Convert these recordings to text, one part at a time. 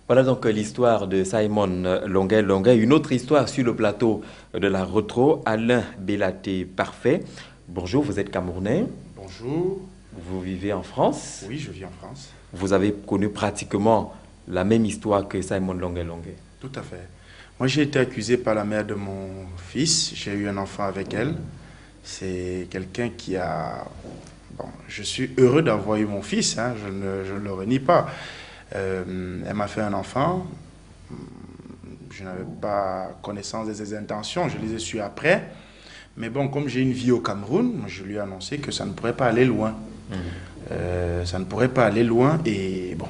Voilà donc l'histoire de Simon Longuet Longuet. Une autre histoire sur le plateau de la Retro, Alain Bélaté Parfait. Bonjour, vous êtes Camerounais, Bonjour, vous vivez en France. oui, je vis en France. Vous avez connu pratiquement la même histoire que Simon Longuet Longuet. Tout à fait. Moi, j'ai été accusé par la mère de mon fils. J'ai eu un enfant avec elle. C'est quelqu'un qui a... Bon, je suis heureux d'avoir eu mon fils, hein, je ne le renie pas. Elle m'a fait un enfant. Je n'avais pas connaissance de ses intentions, je les ai su après. Mais bon, comme j'ai une vie au Cameroun, je lui ai annoncé que ça ne pourrait pas aller loin. Ça ne pourrait pas aller loin et bon,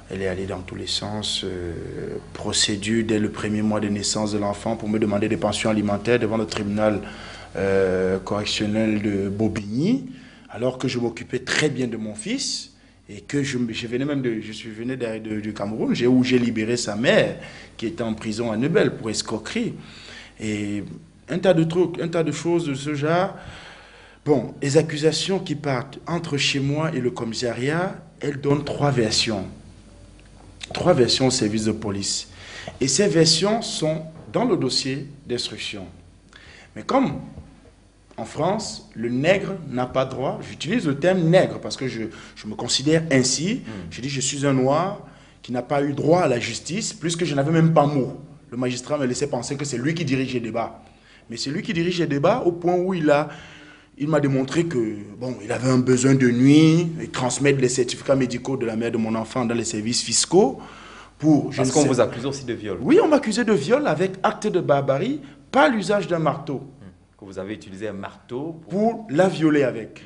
elle est allée dans tous les sens, procédure dès le premier mois de naissance de l'enfant pour me demander des pensions alimentaires devant le tribunal correctionnel de Bobigny, alors que je m'occupais très bien de mon fils et que je venais même du Cameroun, où j'ai libéré sa mère qui était en prison à Nebel pour escroquerie. Et un tas de trucs, un tas de choses de ce genre. Bon, les accusations qui partent entre chez moi et le commissariat, elles donnent trois versions. Trois versions au service de police. Et ces versions sont dans le dossier d'instruction. Mais comme en France, le nègre n'a pas droit, j'utilise le terme nègre parce que je me considère ainsi, je dis je suis un noir qui n'a pas eu droit à la justice, puisque je n'avais même pas mot. Le magistrat me laissait penser que c'est lui qui dirige les débats. Mais c'est lui qui dirige les débats au point où il m'a démontré que, bon, il avait un besoin de nuit, il transmettre les certificats médicaux de la mère de mon enfant dans les services fiscaux pour... Parce qu'on vous accuse aussi de viol. Oui, on m'accusait de viol avec acte de barbarie, pas l'usage d'un marteau. Que vous avez utilisé un marteau pour la violer avec.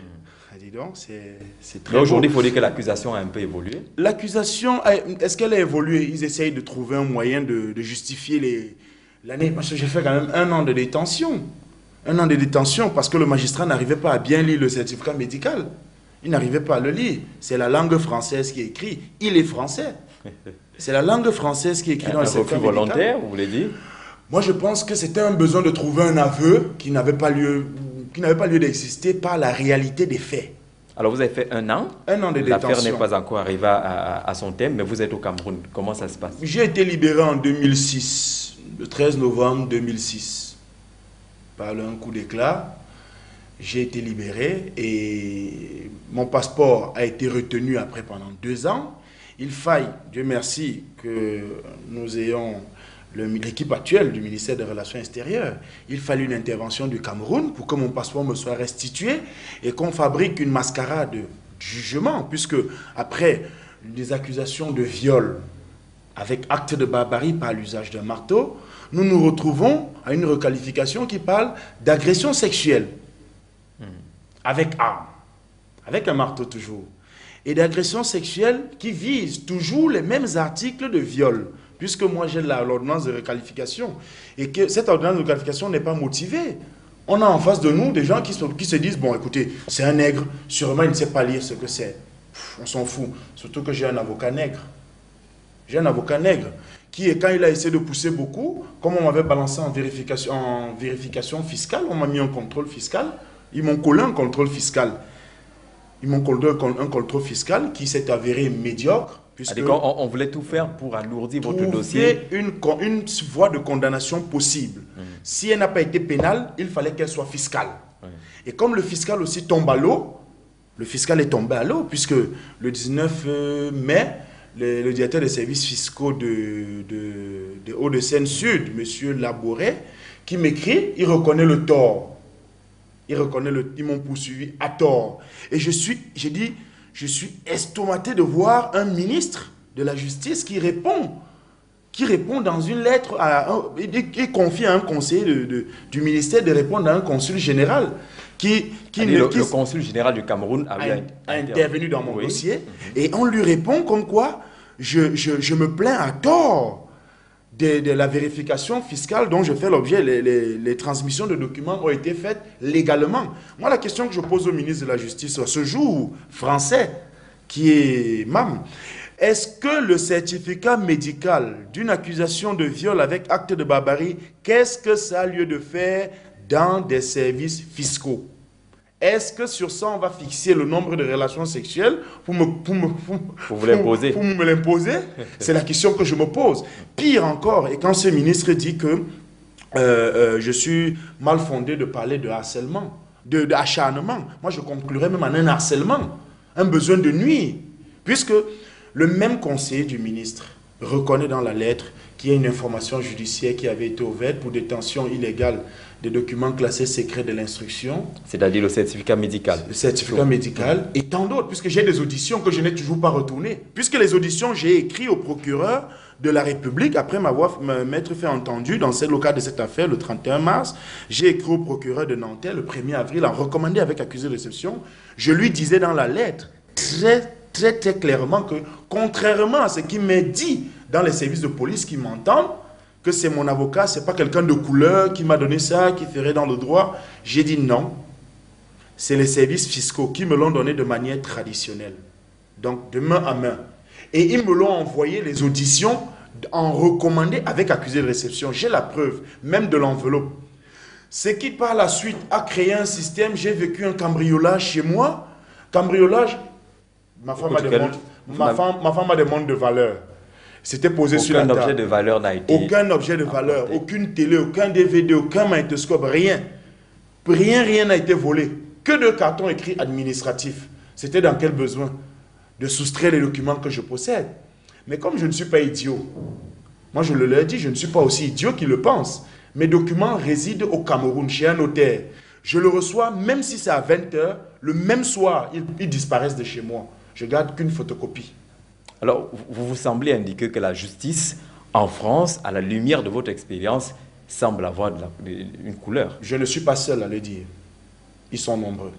Dis donc, c'est très Mais aujourd'hui, il beau. faut dire que l'accusation a un peu évolué. L'accusation, est-ce qu'elle a évolué? Ils essayent de trouver un moyen de justifier l'année. Parce que j'ai fait quand même 1 an de détention. 1 an de détention parce que le magistrat n'arrivait pas à bien lire le certificat médical. Il n'arrivait pas à le lire. C'est la langue française qui est écrite. Il est français. C'est la langue française qui est écrite dans le certificat médical. Un refus volontaire, vous voulez dire? Moi, je pense que c'était un besoin de trouver un aveu qui n'avait pas lieu d'exister par la réalité des faits. Alors, vous avez fait 1 an. 1 an de détention. L'affaire n'est pas encore arrivée à son terme, mais vous êtes au Cameroun. Comment ça se passe? J'ai été libéré en 2006, le 13 novembre 2006. Par un coup d'éclat, j'ai été libéré et mon passeport a été retenu après pendant 2 ans. Il faille, Dieu merci, que nous ayons l'équipe actuelle du ministère des Relations extérieures. Il fallait une intervention du Cameroun pour que mon passeport me soit restitué et qu'on fabrique une mascarade de jugement, puisque après des accusations de viol avec acte de barbarie par l'usage d'un marteau, nous nous retrouvons à une requalification qui parle d'agression sexuelle avec arme, avec un marteau toujours, et d'agression sexuelle qui vise toujours les mêmes articles de viol, puisque moi j'ai l'ordonnance de requalification, et que cette ordonnance de requalification n'est pas motivée. On a en face de nous des gens qui se disent, bon écoutez, c'est un nègre, sûrement il ne sait pas lire ce que c'est. On s'en fout, surtout que j'ai un avocat nègre. J'ai un avocat nègre qui, quand il a essayé de pousser beaucoup, comme on m'avait balancé en vérification fiscale, on m'a mis un contrôle fiscal, ils m'ont collé un contrôle fiscal. Ils m'ont collé un contrôle fiscal qui s'est avéré médiocre. On voulait tout faire pour alourdir votre dossier. Une voie de condamnation possible. Si elle n'a pas été pénale, il fallait qu'elle soit fiscale. Et comme le fiscal aussi tombe à l'eau, le fiscal est tombé à l'eau, puisque le 19 mai, le directeur des services fiscaux de Hauts-de-Seine Sud, M. Labouré, qui m'écrit, il reconnaît le tort. Ils m'ont poursuivi à tort. Et je suis estomaqué de voir un ministre de la Justice qui répond dans une lettre, qui confie à un conseiller du ministère de répondre à un consul général. Le consul général du Cameroun a intervenu dans mon dossier, et on lui répond comme quoi je me plains à tort de la vérification fiscale dont je fais l'objet. Les transmissions de documents ont été faites légalement. Moi, la question que je pose au ministre de la Justice à ce jour, français, qui est MAM, est-ce que le certificat médical d'une accusation de viol avec acte de barbarie, qu'est-ce que ça a lieu de faire dans des services fiscaux? Est-ce que sur ça, on va fixer le nombre de relations sexuelles pour vous l'imposer? Pour me l'imposer? C'est la question que je me pose. Pire encore, et quand ce ministre dit que je suis mal fondé de parler de harcèlement, d'acharnement, moi je conclurais même en un harcèlement, un besoin de nuire, puisque le même conseiller du ministre reconnaît dans la lettre qu'il y a une information judiciaire qui avait été ouverte pour détention illégale des documents classés secrets de l'instruction. C'est-à-dire le certificat médical. Le certificat médical et tant d'autres, puisque j'ai des auditions que je n'ai toujours pas retournées. Puisque les auditions, j'ai écrit au procureur de la République, après m'être fait entendu dans le cadre de cette affaire, le 31 mars, j'ai écrit au procureur de Nanterre le 1er avril, en recommandé avec accusé de réception. Je lui disais dans la lettre, très clairement que, contrairement à ce qui m'est dit dans les services de police qui m'entendent, que c'est mon avocat, c'est pas quelqu'un de couleur qui m'a donné ça, qui ferait dans le droit. J'ai dit non. C'est les services fiscaux qui me l'ont donné de manière traditionnelle. Donc, de main à main. Et ils me l'ont envoyé, les auditions, en recommandé avec accusé de réception. J'ai la preuve, même de l'enveloppe. Ce qui, par la suite, a créé un système. J'ai vécu un cambriolage chez moi. Cambriolage, ma femme m'a demandé de valeur. C'était posé sur la table. Aucun objet de valeur n'a été... Aucun objet de valeur, aucune télé, aucun DVD, aucun magnétoscope, rien. Rien n'a été volé. Que de cartons écrits administratifs. C'était dans quel besoin? De soustraire les documents que je possède. Mais comme je ne suis pas idiot, moi je le leur dis, je ne suis pas aussi idiot qu'ils le pensent. Mes documents résident au Cameroun, chez un notaire. Je le reçois, même si c'est à 20 h, le même soir, ils disparaissent de chez moi. Je garde qu'une photocopie. Alors, vous semblez indiquer que la justice en France, à la lumière de votre expérience, semble avoir une couleur. Je ne suis pas seul à le dire. Ils sont nombreux.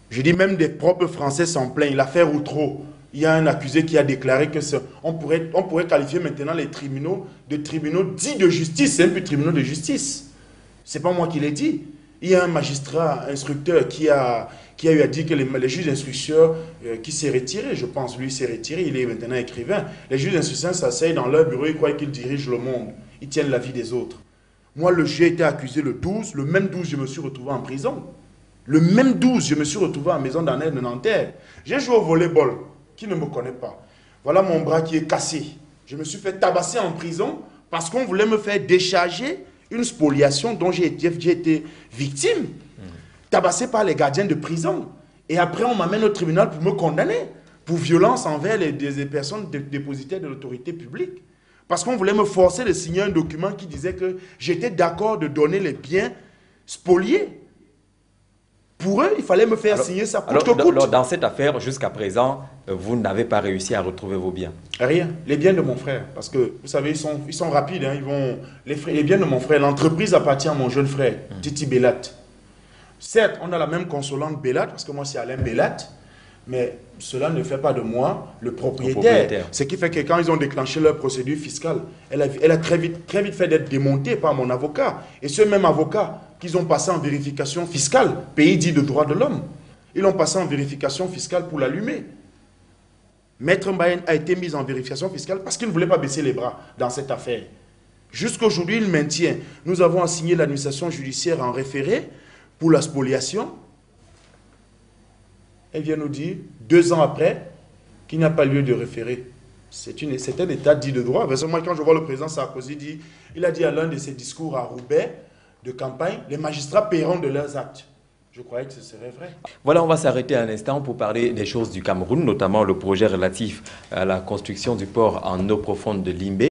Je dis même des propres Français s'en plaignent. L'affaire Outreau, il y a un accusé qui a déclaré que on pourrait qualifier maintenant les tribunaux de tribunaux dits de justice. C'est un peu tribunaux de justice. Ce n'est pas moi qui l'ai dit. Il y a un magistrat instructeur qui a eu à dire que les juges d'instruction qui s'est retiré, je pense, lui s'est retiré, il est maintenant écrivain. Les juges d'instruction s'asseyent dans leur bureau, ils croient qu'ils dirigent le monde. Ils tiennent la vie des autres. Moi, j'ai été accusé le 12, le même 12, je me suis retrouvé en prison. Le même 12, je me suis retrouvé en maison d'arrêt de Nanterre. J'ai joué au volleyball, qui ne me connaît pas. Voilà mon bras qui est cassé. Je me suis fait tabasser en prison parce qu'on voulait me faire décharger une spoliation dont j'ai été victime, tabassé par les gardiens de prison. Et après, on m'amène au tribunal pour me condamner pour violence envers des personnes dépositaires de l'autorité publique. Parce qu'on voulait me forcer de signer un document qui disait que j'étais d'accord de donner les biens spoliés. Pour eux, il fallait me faire signer ça coûte que coûte. Dans cette affaire, jusqu'à présent, vous n'avez pas réussi à retrouver vos biens? Rien. Les biens de mon frère. Parce que, vous savez, ils sont rapides. Hein, les biens de mon frère, l'entreprise appartient à mon jeune frère, Titi Bellat. Certes, on a la même consolante Bellat, parce que moi, c'est Alain Bellat. Mais cela ne fait pas de moi le propriétaire. Ce qui fait que quand ils ont déclenché leur procédure fiscale, elle a très vite fait d'être démontée par mon avocat. Et ce même avocat qu'ils ont passé en vérification fiscale, pays dit de droits de l'homme, ils l'ont passé en vérification fiscale pour l'allumer. Maître Mbaye a été mis en vérification fiscale parce qu'il ne voulait pas baisser les bras dans cette affaire. Jusqu'à aujourd'hui, il maintient. Nous avons assigné l'administration judiciaire en référé pour la spoliation. Elle vient nous dire, 2 ans après, qu'il n'y a pas lieu de référer. C'est un état dit de droit. Parce que moi, quand je vois le président Sarkozy, il a dit à l'un de ses discours à Roubaix de campagne, les magistrats paieront de leurs actes. Je croyais que ce serait vrai. Voilà, on va s'arrêter un instant pour parler des choses du Cameroun, notamment le projet relatif à la construction du port en eau profonde de Limbé.